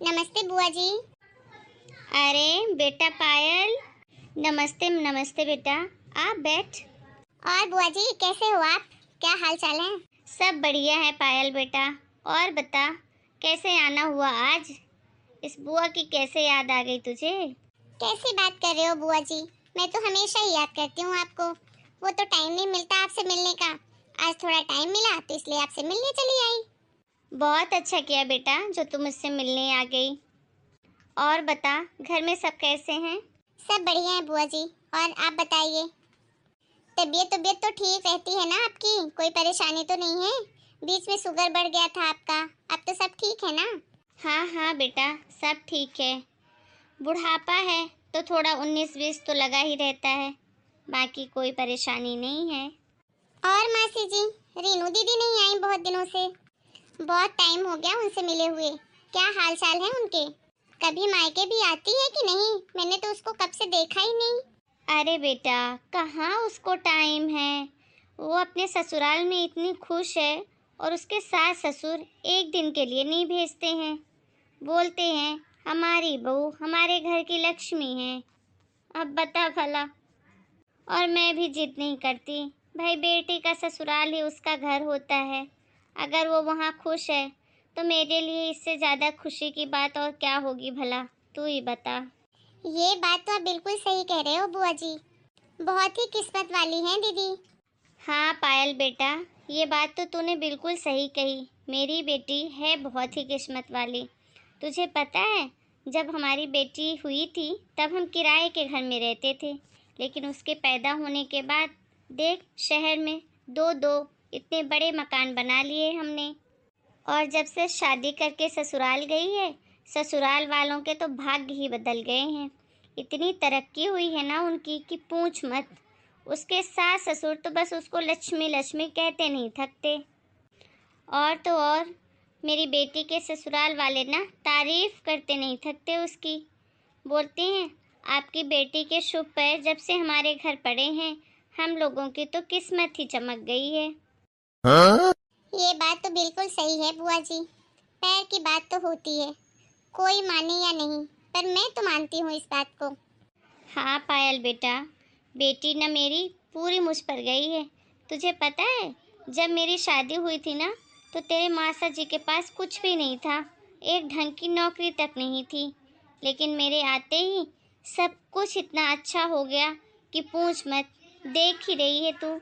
नमस्ते बुआ जी। अरे बेटा पायल, नमस्ते नमस्ते बेटा। आप बैठ। और बुआ जी कैसे हो आप? क्या हाल चाल है? सब बढ़िया है पायल बेटा। और बता, कैसे आना हुआ आज? इस बुआ की कैसे याद आ गई तुझे? कैसी बात कर रहे हो बुआ जी? मैं तो हमेशा ही याद करती हूँ आपको। वो तो टाइम नहीं मिलता आपसे मिलने का। आज थोड़ा टाइम मिला तो इसलिए आपसे मिलने चली आई। बहुत अच्छा किया बेटा जो तुम मुझसे मिलने आ गई। और बता, घर में सब कैसे हैं? सब बढ़िया है बुआ जी। और आप बताइए, तबीयत तो ठीक रहती है ना आपकी? कोई परेशानी तो नहीं है? बीच में शुगर बढ़ गया था आपका, अब तो सब ठीक है ना? हाँ हाँ बेटा, सब ठीक है। बुढ़ापा है तो थोड़ा 19-20 तो लगा ही रहता है, बाकी कोई परेशानी नहीं है। और मासी जी, रीनू दीदी नहीं आई बहुत दिनों से। बहुत टाइम हो गया उनसे मिले हुए। क्या हाल चाल है उनके? कभी मायके भी आती है कि नहीं? मैंने तो उसको कब से देखा ही नहीं। अरे बेटा, कहाँ उसको टाइम है। वो अपने ससुराल में इतनी खुश है और उसके सास ससुर एक दिन के लिए नहीं भेजते हैं। बोलते हैं हमारी बहू हमारे घर की लक्ष्मी है। अब बता भला। और मैं भी जिद नहीं करती। भाई बेटी का ससुराल ही उसका घर होता है। अगर वो वहाँ खुश है तो मेरे लिए इससे ज़्यादा खुशी की बात और क्या होगी भला, तू ही बता। ये बात तो आप बिल्कुल सही कह रहे हो बुआ जी। बहुत ही किस्मत वाली हैं दीदी। हाँ पायल बेटा, ये बात तो तूने बिल्कुल सही कही। मेरी बेटी है बहुत ही किस्मत वाली। तुझे पता है, जब हमारी बेटी हुई थी तब हम किराए के घर में रहते थे, लेकिन उसके पैदा होने के बाद देख, शहर में दो दो इतने बड़े मकान बना लिए हमने। और जब से शादी करके ससुराल गई है, ससुराल वालों के तो भाग्य ही बदल गए हैं। इतनी तरक्की हुई है ना उनकी कि पूछ मत। उसके सास ससुर तो बस उसको लक्ष्मी लक्ष्मी कहते नहीं थकते। और तो और मेरी बेटी के ससुराल वाले ना तारीफ करते नहीं थकते उसकी। बोलते हैं आपकी बेटी के शुभ पैर जब से हमारे घर पड़े हैं, हम लोगों की तो किस्मत ही चमक गई है। ये बात तो बिल्कुल सही है बुआ जी। पैर की बात तो होती है, कोई माने या नहीं, पर मैं तो मानती हूँ इस बात को। हाँ पायल बेटा, बेटी ना मेरी पूरी मुझ पर गई है। तुझे पता है, जब मेरी शादी हुई थी ना तो तेरे मासा जी के पास कुछ भी नहीं था। एक ढंग की नौकरी तक नहीं थी। लेकिन मेरे आते ही सब कुछ इतना अच्छा हो गया कि पूछ मत। देख ही रही है तू।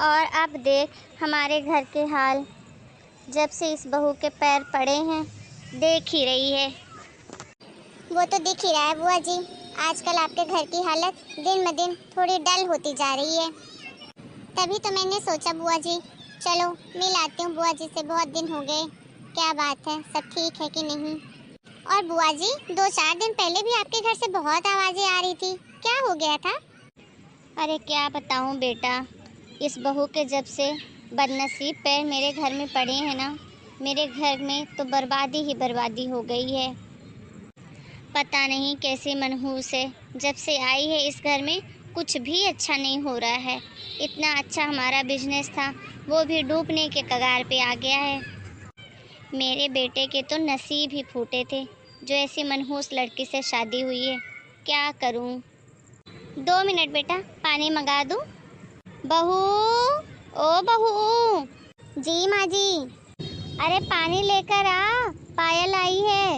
और अब देख हमारे घर के हाल, जब से इस बहू के पैर पड़े हैं, देख ही रही है। वो तो दिख ही रहा है बुआ जी। आजकल आपके घर की हालत दिन ब दिन थोड़ी डल होती जा रही है। तभी तो मैंने सोचा बुआ जी, चलो मिल आती हूँ बुआ जी से, बहुत दिन हो गए। क्या बात है, सब ठीक है कि नहीं? और बुआ जी, 2-4 दिन पहले भी आपके घर से बहुत आवाजें आ रही थी, क्या हो गया था? अरे क्या बताऊँ बेटा, इस बहू के जब से बदनसीब पैर मेरे घर में पड़े हैं ना, मेरे घर में तो बर्बादी ही बर्बादी हो गई है। पता नहीं कैसे मनहूस है। जब से आई है इस घर में कुछ भी अच्छा नहीं हो रहा है। इतना अच्छा हमारा बिजनेस था, वो भी डूबने के कगार पे आ गया है। मेरे बेटे के तो नसीब ही फूटे थे जो ऐसी मनहूस लड़की से शादी हुई है। क्या करूं? 2 मिनट बेटा, पानी मंगा दूं? बहू, ओ बहू। जी माँ जी। अरे पानी लेकर आ, पायल आई है।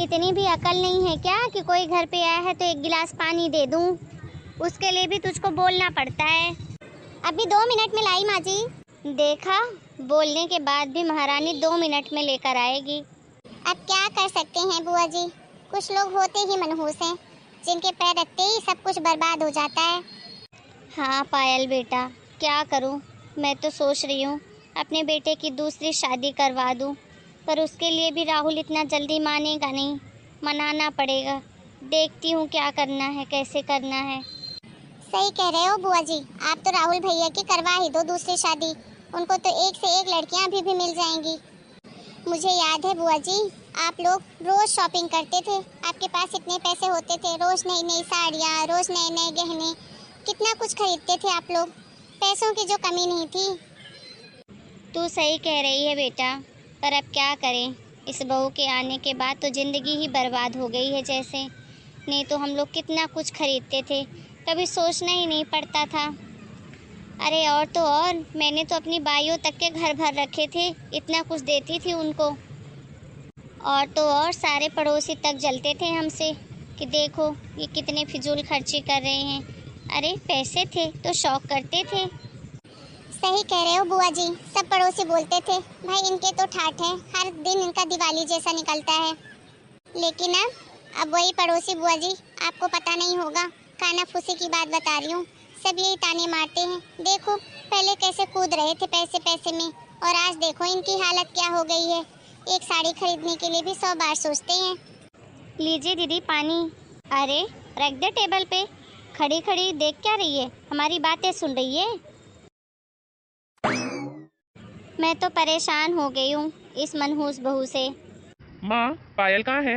इतनी भी अकल नहीं है क्या कि कोई घर पे आया है तो एक गिलास पानी दे दूं? उसके लिए भी तुझको बोलना पड़ता है। अभी 2 मिनट में लाई माँ जी। देखा, बोलने के बाद भी महारानी 2 मिनट में लेकर आएगी। अब क्या कर सकते हैं बुआ जी, कुछ लोग होते ही मनहूस हैं, जिनके पैर रखते ही सब कुछ बर्बाद हो जाता है। हाँ पायल बेटा, क्या करूं? मैं तो सोच रही हूँ अपने बेटे की दूसरी शादी करवा दूं, पर उसके लिए भी राहुल इतना जल्दी मानेगा नहीं। मनाना पड़ेगा। देखती हूँ क्या करना है, कैसे करना है। सही कह रहे हो बुआ जी। आप तो राहुल भैया की करवा ही दो दूसरी शादी, उनको तो एक से एक लड़कियां अभी भी मिल जाएंगी। मुझे याद है बुआ जी, आप लोग रोज शॉपिंग करते थे, आपके पास इतने पैसे होते थे, रोज नई नई साड़ियाँ, रोज नए नए गहने, कितना कुछ खरीदते थे आप लोग। पैसों की जो कमी नहीं थी। तू सही कह रही है बेटा, पर अब क्या करें। इस बहू के आने के बाद तो ज़िंदगी ही बर्बाद हो गई है जैसे। नहीं तो हम लोग कितना कुछ खरीदते थे, कभी सोचना ही नहीं पड़ता था। अरे और तो और, मैंने तो अपनी बाइयों तक के घर भर रखे थे, इतना कुछ देती थी उनको। और तो और सारे पड़ोसी तक जलते थे हमसे कि देखो ये कितने फिजूल खर्ची कर रहे हैं। अरे पैसे थे तो शौक करते थे। सही कह रहे हो बुआ जी, सब पड़ोसी बोलते थे भाई इनके तो ठाठ है, हर दिन इनका दिवाली जैसा निकलता है। लेकिन अब वही पड़ोसी बुआ जी, आपको पता नहीं होगा, खाना फूसी की बात बता रही हूँ, सब यही ताने मारते हैं। देखो पहले कैसे कूद रहे थे पैसे पैसे में, और आज देखो इनकी हालत क्या हो गई है। एक साड़ी खरीदने के लिए भी 100 बार सोचते हैं। लीजिए दीदी पानी। अरे रख दे टेबल पे, खड़ी खड़ी देख क्या रही है, हमारी बातें सुन रही है। मैं तो परेशान हो गई हूँ इस मनहूस बहू से। माँ, पायल कहाँ है?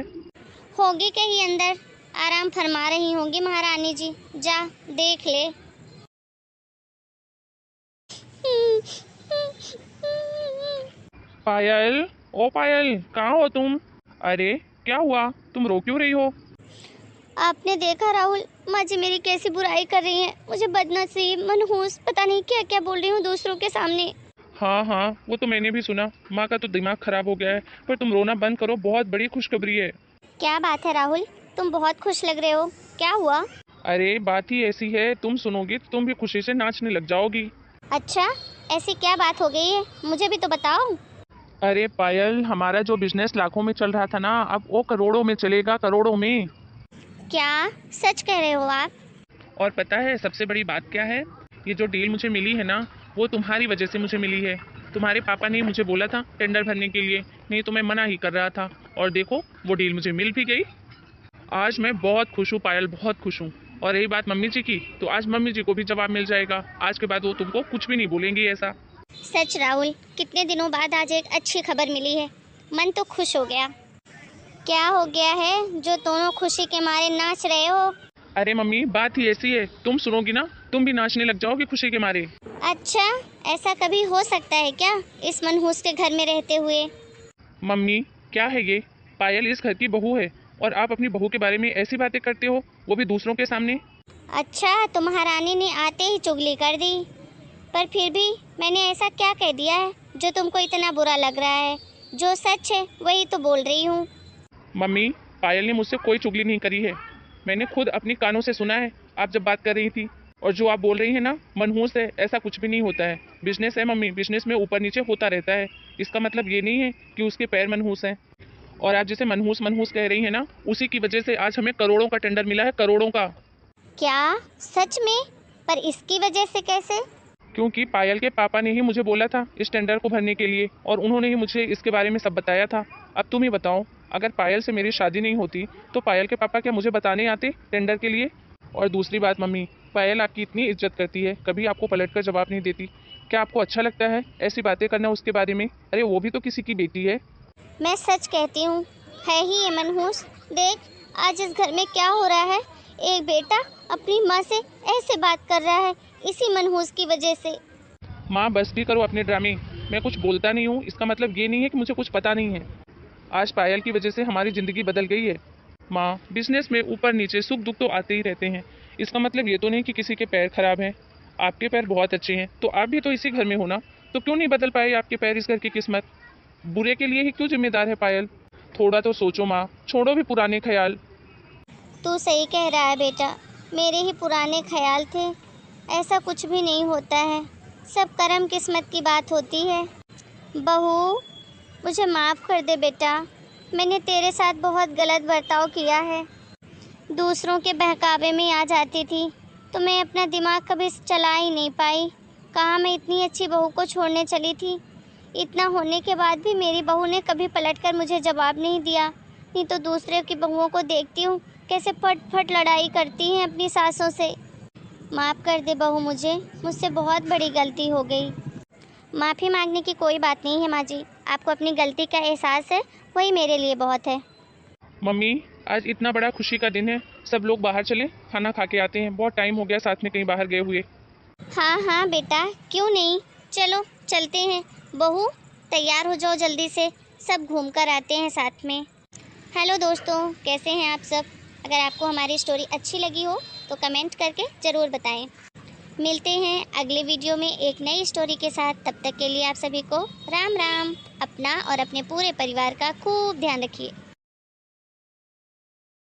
होगी कहीं अंदर, आराम फरमा रही होंगी महारानी जी, जा देख ले। पायल, ओ पायल, कहाँ हो तुम? अरे क्या हुआ, तुम रो क्यों रही हो? आपने देखा राहुल, माँ जी मेरी कैसी बुराई कर रही हैं, मुझे बदनसीब, मनहूस, पता नहीं क्या क्या बोल रही हूँ दूसरों के सामने। हाँ हाँ, वो तो मैंने भी सुना। माँ का तो दिमाग खराब हो गया है, पर तुम रोना बंद करो, बहुत बड़ी खुशखबरी है। क्या बात है राहुल, तुम बहुत खुश लग रहे हो, क्या हुआ? अरे बात ही ऐसी है, तुम सुनोगी तो तुम भी खुशी से नाचने लग जाओगी। अच्छा, ऐसी क्या बात हो गई है, मुझे भी तो बताओ। अरे पायल, हमारा जो बिजनेस लाखों में चल रहा था ना, अब वो करोड़ों में चलेगा, करोड़ों में। क्या सच कह रहे हो आप? और पता है सबसे बड़ी बात क्या है? ये जो डील मुझे मिली है ना, वो तुम्हारी वजह से मुझे मिली है। तुम्हारे पापा ने मुझे बोला था टेंडर भरने के लिए, नहीं तो मैं मना ही कर रहा था। और देखो वो डील मुझे मिल भी गई। आज मैं बहुत खुश हूँ पायल, बहुत खुश हूँ। और रही बात मम्मी जी की, तो आज मम्मी जी को भी जवाब मिल जाएगा। आज के बाद वो तुमको कुछ भी नहीं बोलेंगी ऐसा। सच राहुल, कितने दिनों बाद आज एक अच्छी खबर मिली है, मन तो खुश हो गया। क्या हो गया है जो दोनों खुशी के मारे नाच रहे हो? अरे मम्मी, बात ही ऐसी है, तुम सुनोगी ना तुम भी नाचने लग जाओगी खुशी के मारे। अच्छा, ऐसा कभी हो सकता है क्या इस मनहूस के घर में रहते हुए? मम्मी क्या है ये? पायल इस घर की बहू है और आप अपनी बहू के बारे में ऐसी बातें करते हो, वो भी दूसरों के सामने। अच्छा, तो महारानी ने आते ही चुगली कर दी, पर फिर भी मैंने ऐसा क्या कह दिया है जो तुमको इतना बुरा लग रहा है? जो सच है वही तो बोल रही हूँ। मम्मी, पायल ने मुझसे कोई चुगली नहीं करी है, मैंने खुद अपनी कानों से सुना है आप जब बात कर रही थी। और जो आप बोल रही हैं ना मनहूस है, ऐसा कुछ भी नहीं होता है। बिजनेस है मम्मी, बिजनेस में ऊपर नीचे होता रहता है। इसका मतलब ये नहीं है कि उसके पैर मनहूस हैं। और आप जिसे मनहूस मनहूस कह रही हैं ना, उसी की वजह से आज हमें करोड़ों का टेंडर मिला है, करोड़ों का। क्या सच में? पर इसकी वजह से कैसे? क्योंकि पायल के पापा ने ही मुझे बोला था इस टेंडर को भरने के लिए, और उन्होंने ही मुझे इसके बारे में सब बताया था। अब तुम ही बताओ, अगर पायल से मेरी शादी नहीं होती तो पायल के पापा क्या मुझे बताने आते टेंडर के लिए? और दूसरी बात मम्मी, पायल आपकी इतनी इज्जत करती है, कभी आपको पलट कर जवाब नहीं देती। क्या आपको अच्छा लगता है ऐसी बातें करना उसके बारे में? अरे वो भी तो किसी की बेटी है। मैं सच कहती हूँ, है ही ये मनहूस। देख आज इस घर में क्या हो रहा है, एक बेटा अपनी माँ से ऐसे बात कर रहा है इसी मनहूस की वजह से। माँ बस भी करो अपने ड्रामे, मैं कुछ बोलता नहीं हूँ इसका मतलब ये नहीं है कि मुझे कुछ पता नहीं है। आज पायल की वजह से हमारी ज़िंदगी बदल गई है। माँ, बिजनेस में ऊपर नीचे सुख दुख तो आते ही रहते हैं, इसका मतलब ये तो नहीं कि किसी के पैर खराब हैं। आपके पैर बहुत अच्छे हैं, तो आप भी तो इसी घर में हो ना, तो क्यों नहीं बदल पाए आपके पैर? इस घर की किस्मत बुरे के लिए ही क्यों जिम्मेदार है पायल? थोड़ा तो सोचो माँ, छोड़ो भी पुराने ख्याल। तू सही कह रहा है बेटा, मेरे ही पुराने ख्याल थे। ऐसा कुछ भी नहीं होता है, सब कर्म किस्मत की बात होती है। बहू, मुझे माफ़ कर दे बेटा, मैंने तेरे साथ बहुत गलत बर्ताव किया है। दूसरों के बहकावे में आ जाती थी तो मैं अपना दिमाग कभी चला ही नहीं पाई। कहाँ मैं इतनी अच्छी बहू को छोड़ने चली थी। इतना होने के बाद भी मेरी बहू ने कभी पलटकर मुझे जवाब नहीं दिया। नहीं तो दूसरे की बहुओं को देखती हूँ कैसे फट फट लड़ाई करती हैं अपनी सासों से। माफ़ कर दे बहू, मुझसे बहुत बड़ी गलती हो गई। माफ़ी मांगने की कोई बात नहीं है माँ जी, आपको अपनी गलती का एहसास है, वही मेरे लिए बहुत है। मम्मी, आज इतना बड़ा खुशी का दिन है, सब लोग बाहर चलें, खाना खा के आते हैं। बहुत टाइम हो गया साथ में कहीं बाहर गए हुए। हाँ हाँ बेटा, क्यों नहीं, चलो चलते हैं। बहू तैयार हो जाओ जल्दी से, सब घूम कर आते हैं साथ में। हेलो दोस्तों, कैसे हैं आप सब? अगर आपको हमारी स्टोरी अच्छी लगी हो तो कमेंट करके ज़रूर बताएं। मिलते हैं अगले वीडियो में एक नई स्टोरी के साथ। तब तक के लिए आप सभी को राम राम। अपना और अपने पूरे परिवार का खूब ध्यान रखिए।